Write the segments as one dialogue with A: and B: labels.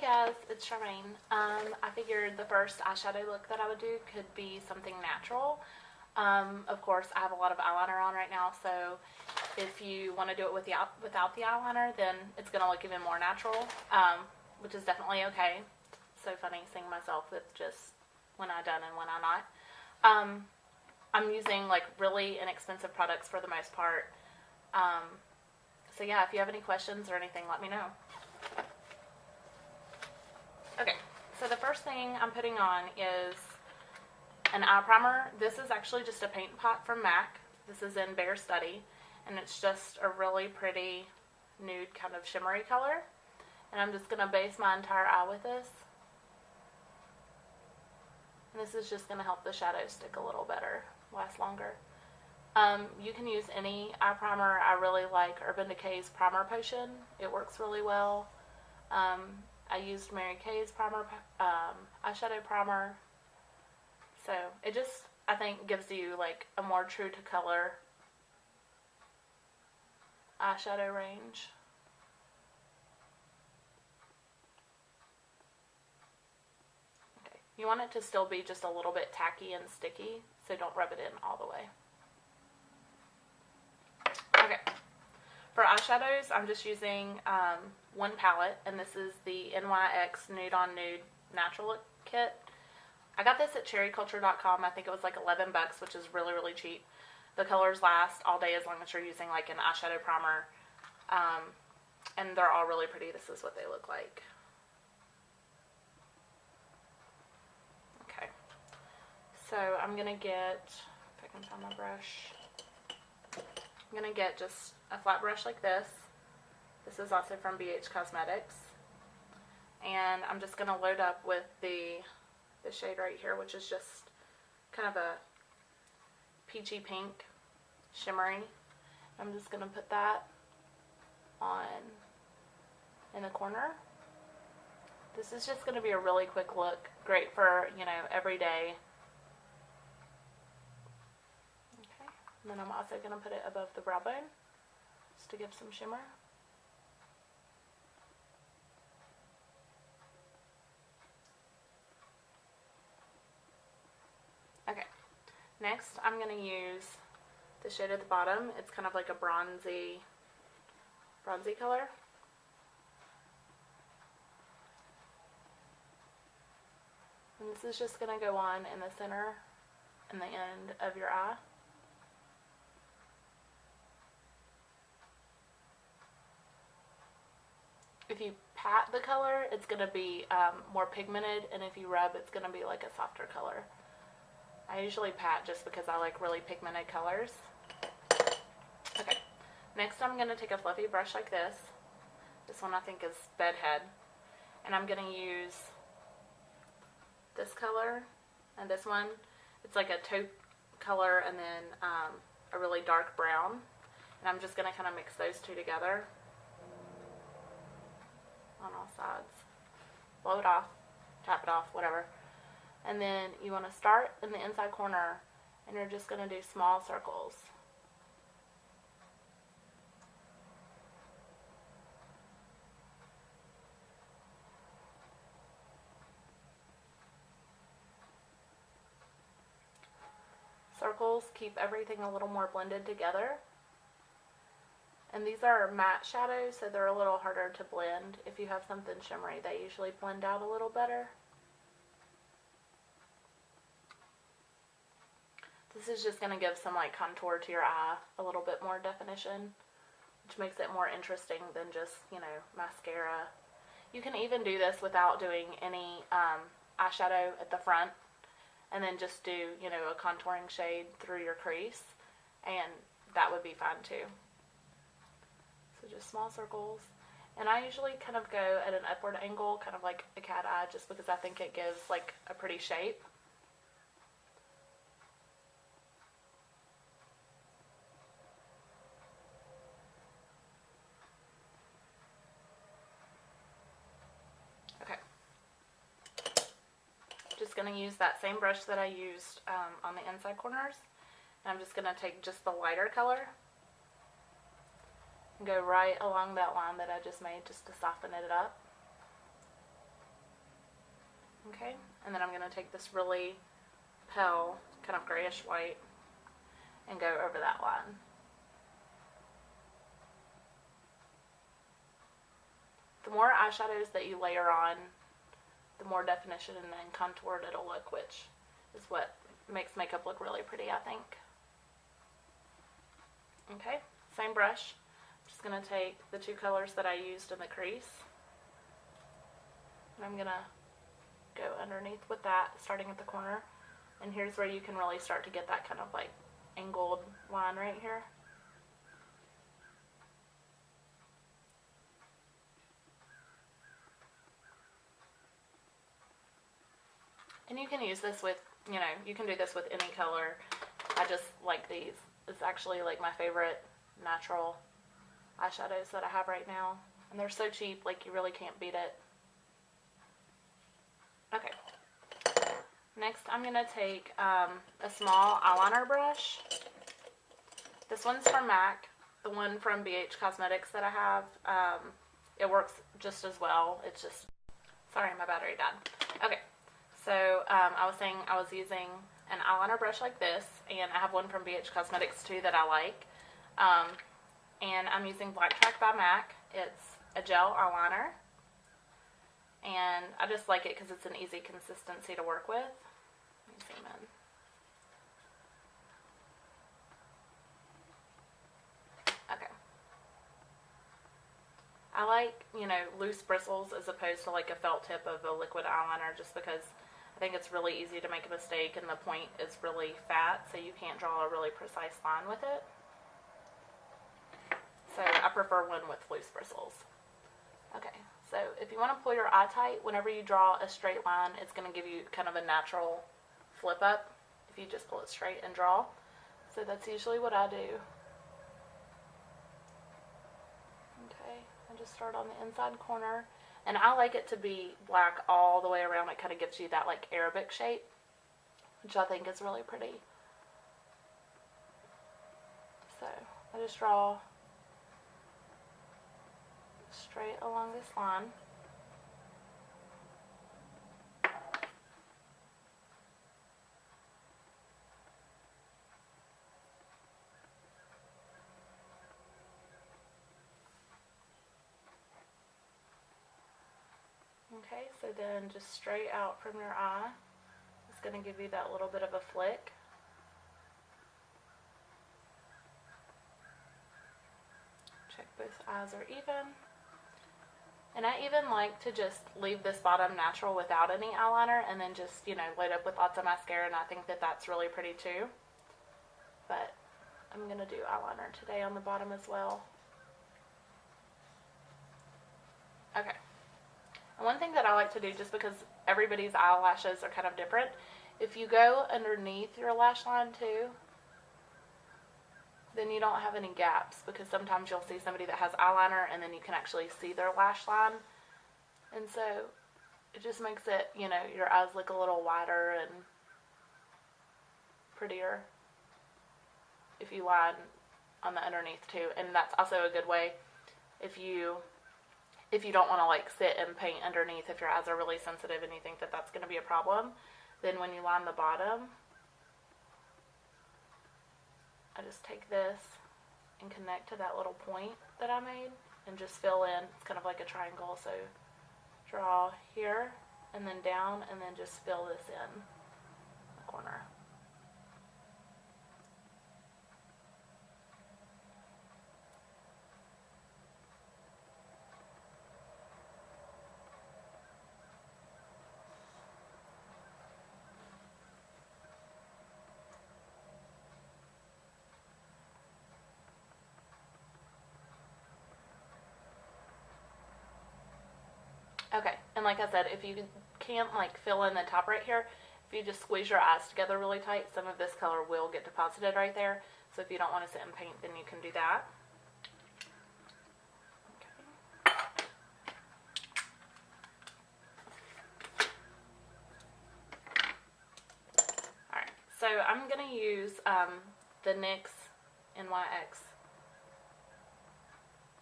A: guys, it's Charmaine. I figured the first eyeshadow look that I would do could be something natural. Of course, I have a lot of eyeliner on right now, so if you want to do it without the eyeliner, then it's going to look even more natural, which is definitely okay. It's so funny seeing myself with just when I done and when I not. I'm using like really inexpensive products for the most part. So yeah, if you have any questions or anything, let me know. Okay, so the first thing I'm putting on is an eye primer. This is actually just a paint pot from MAC. This is in Bare Study, and it's just a really pretty nude kind of shimmery color. And I'm just going to base my entire eye with this. And this is just going to help the shadow stick a little better, last longer. You can use any eye primer. I really like Urban Decay's Primer Potion. It works really well. I used Mary Kay's primer, eyeshadow primer. So it just, I think, gives you like a more true to color eyeshadow range. Okay, you want it to still be just a little bit tacky and sticky, so don't rub it in all the way. Okay, for eyeshadows, I'm just using one palette, and this is the NYX Nude on Nude Natural Look Kit. I got this at cherryculture.com. I think it was like 11 bucks, which is really, really cheap. The colors last all day as long as you're using like an eyeshadow primer. And they're all really pretty. This is what they look like. Okay. So I'm going to get, if I can find my brush, I'm going to get just a flat brush like this. This is also from BH Cosmetics. And I'm just going to load up with the shade right here, which is just kind of a peachy pink, shimmery. I'm just going to put that on in the corner. This is just going to be a really quick look, great for, you know, every day. Okay, and then I'm also going to put it above the brow bone, just to give some shimmer. Okay, next I'm going to use the shade at the bottom. It's kind of like a bronzy color. And this is just going to go on in the center and the end of your eye. If you pat the color, it's going to be more pigmented, and if you rub, it's going to be like a softer color. I usually pat just because I like really pigmented colors. Okay, next I'm going to take a fluffy brush like this. This one I think is Bedhead. And I'm going to use this color and this one. It's like a taupe color and then a really dark brown. And I'm just going to kind of mix those two together on all sides. Blow it off, tap it off, whatever. And then you want to start in the inside corner, and you're just going to do small circles. Circles keep everything a little more blended together. And these are matte shadows, so they're a little harder to blend. If you have something shimmery, they usually blend out a little better. This is just going to give some like contour to your eye, a little bit more definition, which makes it more interesting than just, you know, mascara. You can even do this without doing any eyeshadow at the front, and then just do, you know, a contouring shade through your crease, and that would be fine too. So just small circles. And I usually kind of go at an upward angle, kind of like a cat eye, just because I think it gives like a pretty shape. Going to use that same brush that I used on the inside corners, and I'm just going to take just the lighter color and go right along that line that I just made just to soften it up. Okay, and then I'm going to take this really pale, kind of grayish white, and go over that line. The more eyeshadows that you layer on, the more definition and contoured it'll look, which is what makes makeup look really pretty, I think. Okay, same brush. I'm just going to take the two colors that I used in the crease, and I'm going to go underneath with that, starting at the corner. And here's where you can really start to get that kind of like angled line right here. And you can use this with, you know, you can do this with any color. I just like these. It's actually like my favorite natural eyeshadows that I have right now. And they're so cheap, like you really can't beat it. Okay. Next, I'm going to take a small eyeliner brush. This one's from MAC. The one from BH Cosmetics that I have, it works just as well. It's just, sorry, my battery died. Okay. So I was saying I was using an eyeliner brush like this, and I have one from BH Cosmetics too that I like. And I'm using Black Track by MAC. It's a gel eyeliner, and I just like it because it's an easy consistency to work with. Let me zoom in. Okay. I like, you know, loose bristles as opposed to like a felt tip of a liquid eyeliner, just because I think it's really easy to make a mistake and the point is really fat, so you can't draw a really precise line with it. So I prefer one with loose bristles. Okay, so if you want to pull your eye tight, whenever you draw a straight line, it's going to give you kind of a natural flip up if you just pull it straight and draw. So that's usually what I do. Okay, I just start on the inside corner. And I like it to be black all the way around. It kind of gives you that like Arabic shape, which I think is really pretty. So I just draw straight along this line. Okay, so then just straight out from your eye. It's going to give you that little bit of a flick. Check both eyes are even. And I even like to just leave this bottom natural without any eyeliner and then just, you know, load up with lots of mascara, and I think that that's really pretty too. But I'm going to do eyeliner today on the bottom as well. Okay. And one thing that I like to do, just because everybody's eyelashes are kind of different, if you go underneath your lash line too, then you don't have any gaps, because sometimes you'll see somebody that has eyeliner and then you can actually see their lash line. And so it just makes it, you know, your eyes look a little wider and prettier if you line on the underneath too. And that's also a good way if you don't want to like sit and paint underneath, if your eyes are really sensitive and you think that that's going to be a problem, then when you line the bottom, I just take this and connect to that little point that I made and just fill in. It's kind of like a triangle, so draw here and then down and then just fill this in the corner. Okay, and like I said, if you can't like fill in the top right here, if you just squeeze your eyes together really tight, some of this color will get deposited right there. So if you don't want to sit and paint, then you can do that. Okay. Alright, so I'm going to use the NYX NYX.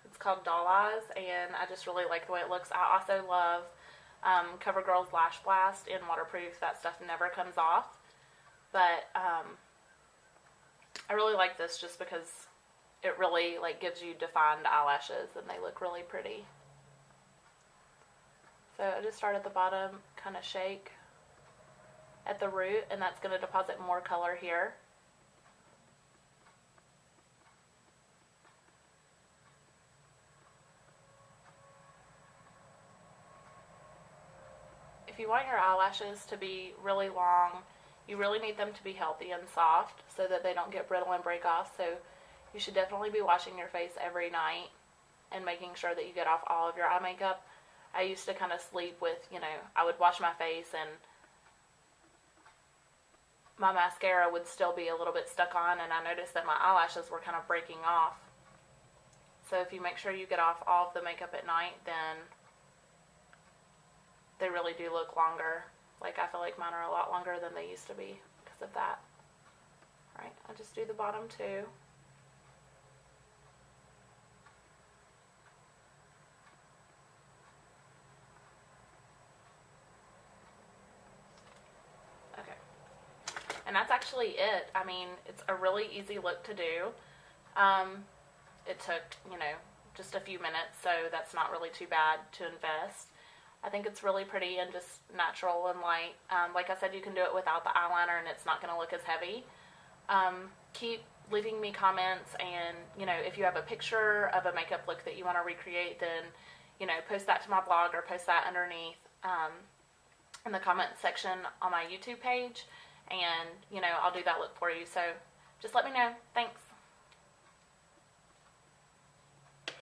A: It's called Doll Eyes, and I just really like the way it looks. I also love CoverGirl's Lash Blast in waterproof. That stuff never comes off. But I really like this just because it really like gives you defined eyelashes and they look really pretty. So I just start at the bottom, kind of shake at the root, and that's going to deposit more color here. If you want your eyelashes to be really long, you really need them to be healthy and soft so that they don't get brittle and break off. So you should definitely be washing your face every night and making sure that you get off all of your eye makeup. I used to kind of sleep with, I would wash my face and my mascara would still be a little bit stuck on, and I noticed that my eyelashes were kind of breaking off. So if you make sure you get off all of the makeup at night, then they really do look longer. Like, I feel like mine are a lot longer than they used to be because of that. Alright, I'll just do the bottom too. Okay. And that's actually it. I mean, it's a really easy look to do. It took, just a few minutes, so that's not really too bad to invest. I think it's really pretty and just natural and light. Like I said, you can do it without the eyeliner and it's not going to look as heavy. Keep leaving me comments, and, if you have a picture of a makeup look that you want to recreate, then, post that to my blog or post that underneath in the comment section on my YouTube page, and, I'll do that look for you. So just let me know. Thanks.